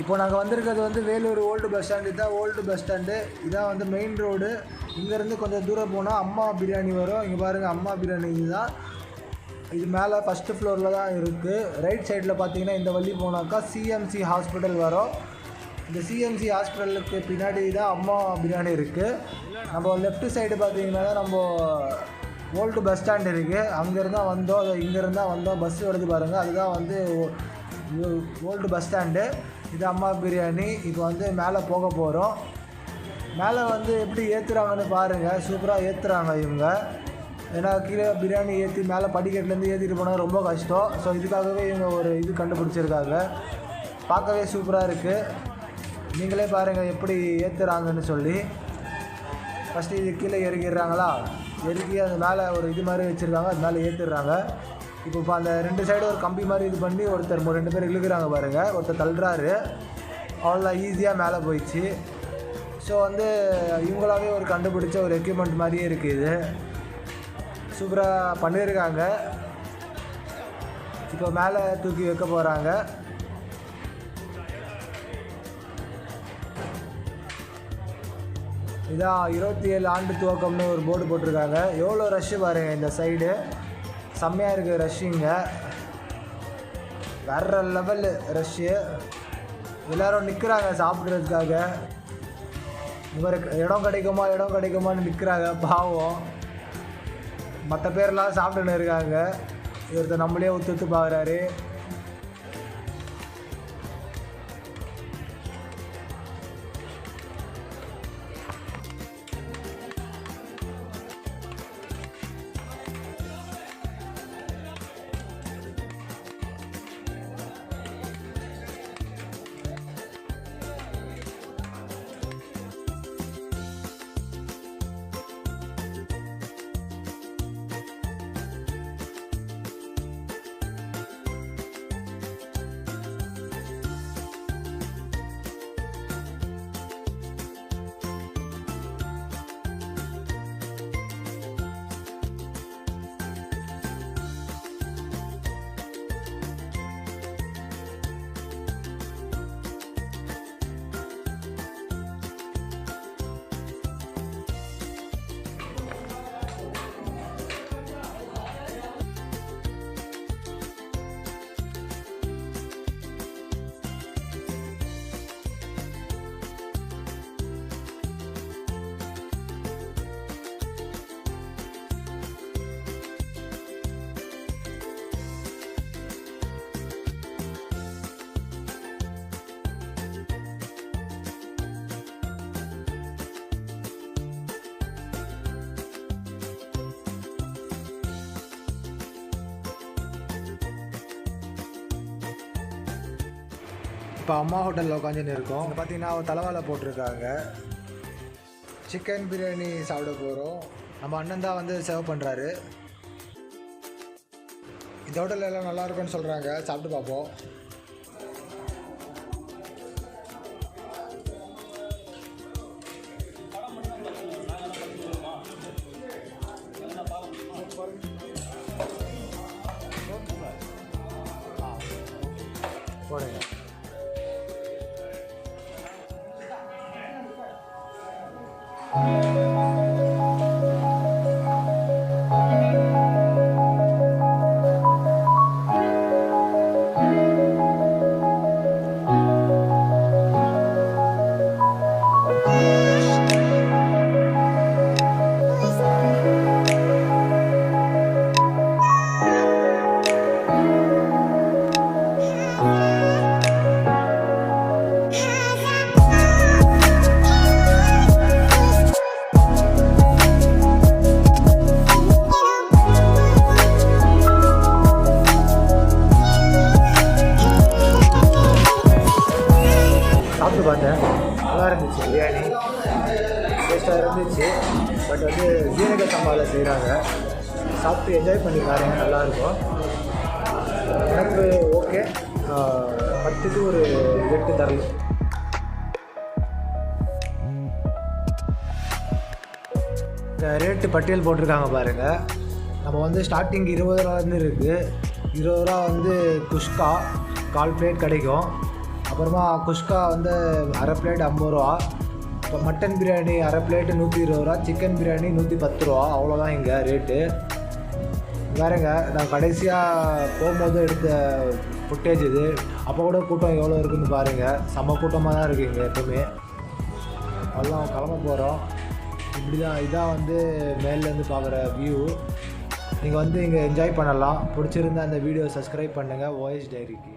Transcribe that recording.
இப்போ நாங்கள் வந்திருக்கிறது வந்து வேலூர் ஓல்டு பஸ் ஸ்டாண்டு. இதுதான் ஓல்டு பஸ் ஸ்டாண்டு. இதான் வந்து மெயின் ரோடு. இங்கேருந்து கொஞ்சம் தூரம் போனால் அம்மா பிரியாணி வரும். இங்கே பாருங்கள், அம்மா பிரியாணி இதுதான். இது மேலே ஃபஸ்ட்டு ஃப்ளோரில் தான் இருக்குது. ரைட் சைடில் பார்த்தீங்கன்னா இந்த வழி போனாக்கா சிஎம்சி ஹாஸ்பிட்டல் வரும். இந்த சிஎம்சி ஹாஸ்பிட்டலுக்கு பின்னாடி தான் அம்மா பிரியாணி இருக்குது. நம்ம லெஃப்ட் சைடு பார்த்தீங்கன்னா தான் நம்ம ஓல்டு பஸ் ஸ்டாண்ட் இருக்குது. அங்கேருந்து தான் வந்தோம், இங்கேருந்து தான் வந்தோம். பஸ் வருது பாருங்கள், அதுதான் வந்து ஓல்டு பஸ் ஸ்டாண்டு. இது அம்மா பிரியாணி. இப்போ வந்து மேலே போக போகிறோம். மேலே வந்து எப்படி ஏற்றுறாங்கன்னு பாருங்கள். சூப்பராக ஏற்றுறாங்க இவங்க. ஏன்னா கீழே பிரியாணி ஏற்றி மேலே படிக்கட்டுலேருந்து ஏற்றிட்டு போனால் ரொம்ப கஷ்டம். ஸோ இதுக்காகவே இவங்க ஒரு இது கண்டுபிடிச்சிருக்காங்க. பார்க்கவே சூப்பராக இருக்குது. நீங்களே பாருங்கள் எப்படி ஏற்றுறாங்கன்னு சொல்லி. ஃபஸ்ட்டு இது கீழே இறக்கிடுறாங்களா, இறக்கி அது மேலே ஒரு இது மாதிரி வச்சுருக்காங்க, அது மேலே ஏற்றிடுறாங்க. இப்போ அந்த 2 சைடு ஒரு கம்பி மாதிரி இது பண்ணி ஒருத்தர் 2 பேர் இழுக்கிறாங்க பாருங்கள். ஒருத்தர் தள்ளுறாரு, அவ்வளோதான் ஈஸியாக மேலே போயிடுச்சு. ஸோ வந்து இவங்களாவே ஒரு கண்டுபிடிச்ச ஒரு எக்யூப்மெண்ட் மாதிரியே இருக்குது. இது சூப்பராக பண்ணியிருக்காங்க. இப்போ மேலே தூக்கி வைக்க போகிறாங்க. இதான் 27 ஆண்டு துவக்கம்னு ஒரு போர்டு போட்டிருக்காங்க. எவ்வளோ ரஷ்ஷு பாருங்கள், இந்த சைடு செம்மையாக இருக்குது ரஷ்ஷுங்க. வேற லெவல் ரஷ்ஷு. எல்லோரும் நிற்கிறாங்க சாப்பிட்றதுக்காக. இவருக்கு இடம் கிடைக்குமான்னு நிற்கிறாங்க பாவம். மற்ற பேர்லாம் சாப்பிட்டுன்னு இருக்காங்க. இவர்கிட்ட நம்மளே ஒத்து பார்க்குறாரு. இப்போ அம்மா ஹோட்டலில் உட்காந்துன்னு இருக்கோம். இங்கே பார்த்தீங்கன்னா தலைவாழை போட்டிருக்காங்க. சிக்கன் பிரியாணி சாப்பிட போகிறோம். நம்ம அண்ணன் தான் வந்து சர்வ் பண்ணுறாரு. இந்த ஹோட்டலில் எல்லாம் நல்லா இருக்குன்னு சொல்கிறாங்க. சாப்பிட்டு பார்ப்போம். போடுங்க. பார்த்தேன், நல்லா இருந்துச்சு. பிரியாணி டேஸ்ட்டாக இருந்துச்சு. பட் வந்து ஜீரக சம்பாவில் செய்கிறாங்க. சாப்பிட்டு என்ஜாய் பண்ணி பாருங்க, நல்லாயிருக்கும். எனக்கு ஓகே, 10க்கு ஒரு 8 தரலாம். ரேட்டு பட்டியல் போட்டிருக்காங்க பாருங்கள். நம்ம வந்து ஸ்டார்டிங் 20 ரூபாலேருந்து இருக்குது. 20 ரூபா வந்து குஷ்கா 1/4 பிளேட் கிடைக்கும். அப்புறமா குஷ்கா வந்து அரை பிளேட் 50 ரூபா. இப்போ மட்டன் பிரியாணி அரை பிளேட்டு 120 ரூபா, சிக்கன் பிரியாணி 110 ரூபா. அவ்வளோதான் இங்கே ரேட்டு. வேறுங்க நான் கடைசியாக போகும்போது எடுத்த ஃபுட்டேஜ் இது. அப்போ கூட கூட்டம் எவ்வளோ இருக்குதுன்னு பாருங்கள். செம்ம கூட்டமாக தான் இருக்குது இங்கே எப்போவுமே. அதெல்லாம் கிளம்ப போகிறோம். இப்படி தான் இதான் வந்து மேலேருந்து பார்க்குற வியூ. நீங்கள் வந்து இங்கே என்ஜாய் பண்ணலாம். பிடிச்சிருந்தா அந்த வீடியோ சப்ஸ்கிரைப் பண்ணுங்கள் Voyage டைரிக்கு.